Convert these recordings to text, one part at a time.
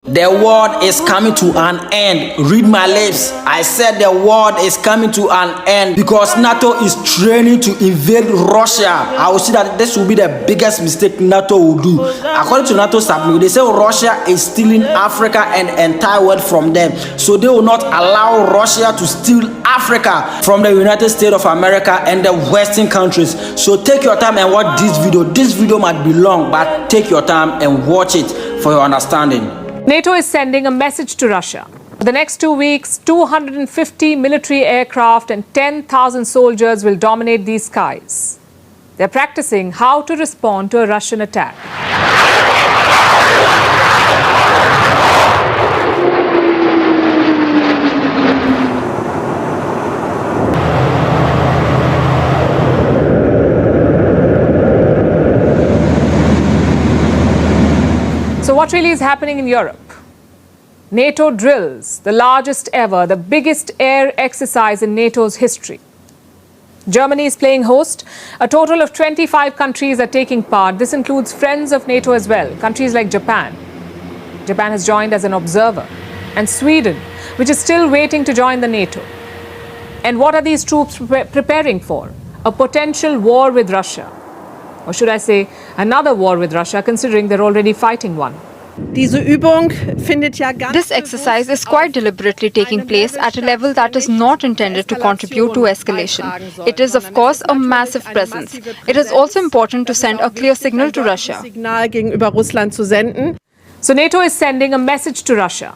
The world is coming to an end. Read my lips. I said the world is coming to an end because NATO is training to invade Russia. I will see that this will be the biggest mistake NATO will do. According to NATO statement, they say Russia is stealing Africa and the entire world from them. So they will not allow Russia to steal Africa from the United States of America and the Western countries. So take your time and watch this video. This video might be long, but take your time and watch it for your understanding. NATO is sending a message to Russia. For the next 2 weeks, 250 military aircraft and 10,000 soldiers will dominate these skies. They're practicing how to respond to a Russian attack. So what really is happening in Europe? NATO drills, the largest ever, the biggest air exercise in NATO's history. Germany is playing host. A total of 25 countries are taking part. This includes friends of NATO as well, countries like Japan. Japan has joined as an observer. And Sweden, which is still waiting to join the NATO. And what are these troops preparing for? A potential war with Russia. Or should I say, another war with Russia, considering they're already fighting one. This exercise is quite deliberately taking place at a level that is not intended to contribute to escalation. It is, of course, a massive presence. It is also important to send a clear signal to Russia. So NATO is sending a message to Russia.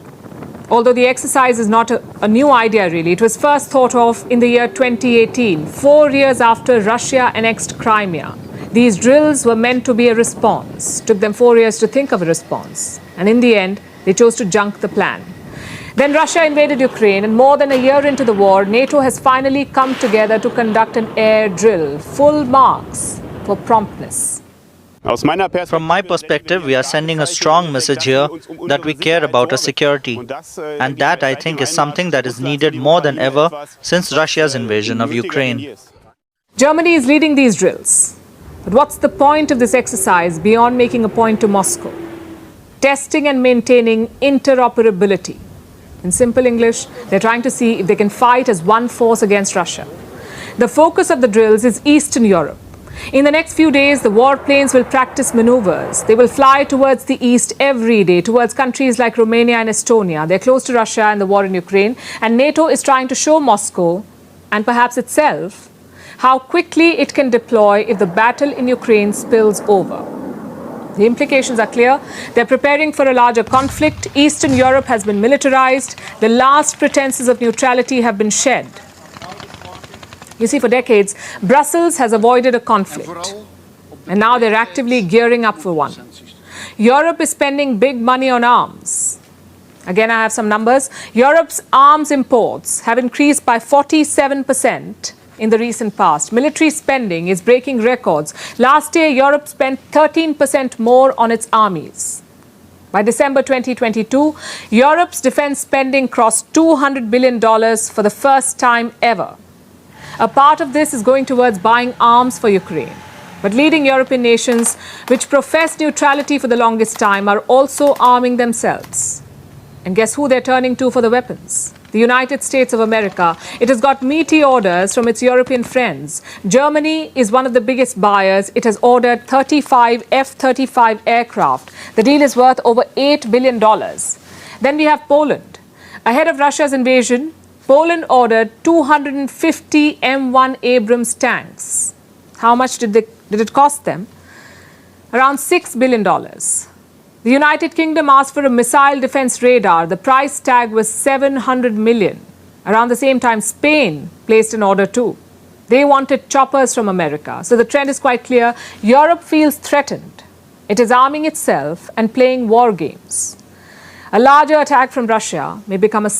Although the exercise is not a new idea, really. It was first thought of in the year 2018, 4 years after Russia annexed Crimea. These drills were meant to be a response. Took them 4 years to think of a response. And in the end, they chose to junk the plan. Then Russia invaded Ukraine, and more than a year into the war, NATO has finally come together to conduct an air drill. Full marks for promptness. From my perspective, we are sending a strong message here that we care about our security. And that, I think, is something that is needed more than ever since Russia's invasion of Ukraine. Germany is leading these drills. But what's the point of this exercise beyond making a point to Moscow? Testing and maintaining interoperability. In simple English, they're trying to see if they can fight as one force against Russia. The focus of the drills is Eastern Europe. In the next few days, the warplanes will practice maneuvers. They will fly towards the east every day, towards countries like Romania and Estonia. They're close to Russia and the war in Ukraine. And NATO is trying to show Moscow, and perhaps itself, how quickly it can deploy if the battle in Ukraine spills over. The implications are clear. They're preparing for a larger conflict. Eastern Europe has been militarized. The last pretenses of neutrality have been shed. You see, for decades, Brussels has avoided a conflict. And now they're actively gearing up for one. Europe is spending big money on arms. Again, I have some numbers. Europe's arms imports have increased by 47% in the recent past. Military spending is breaking records. Last year, Europe spent 13% more on its armies. By December 2022, Europe's defense spending crossed $200 billion for the first time ever. A part of this is going towards buying arms for Ukraine. But leading European nations, which profess neutrality for the longest time, are also arming themselves. And guess who they're turning to for the weapons? The United States of America. It has got meaty orders from its European friends. Germany is one of the biggest buyers. It has ordered 35 F-35 aircraft. The deal is worth over $8 billion. Then we have Poland. Ahead of Russia's invasion, Poland ordered 250 M1 Abrams tanks. How much did it cost them? Around $6 billion. The United Kingdom asked for a missile defense radar. The price tag was $700 million. Around the same time, Spain placed an order too. They wanted choppers from America. So the trend is quite clear. Europe feels threatened. It is arming itself and playing war games. A larger attack from Russia may become a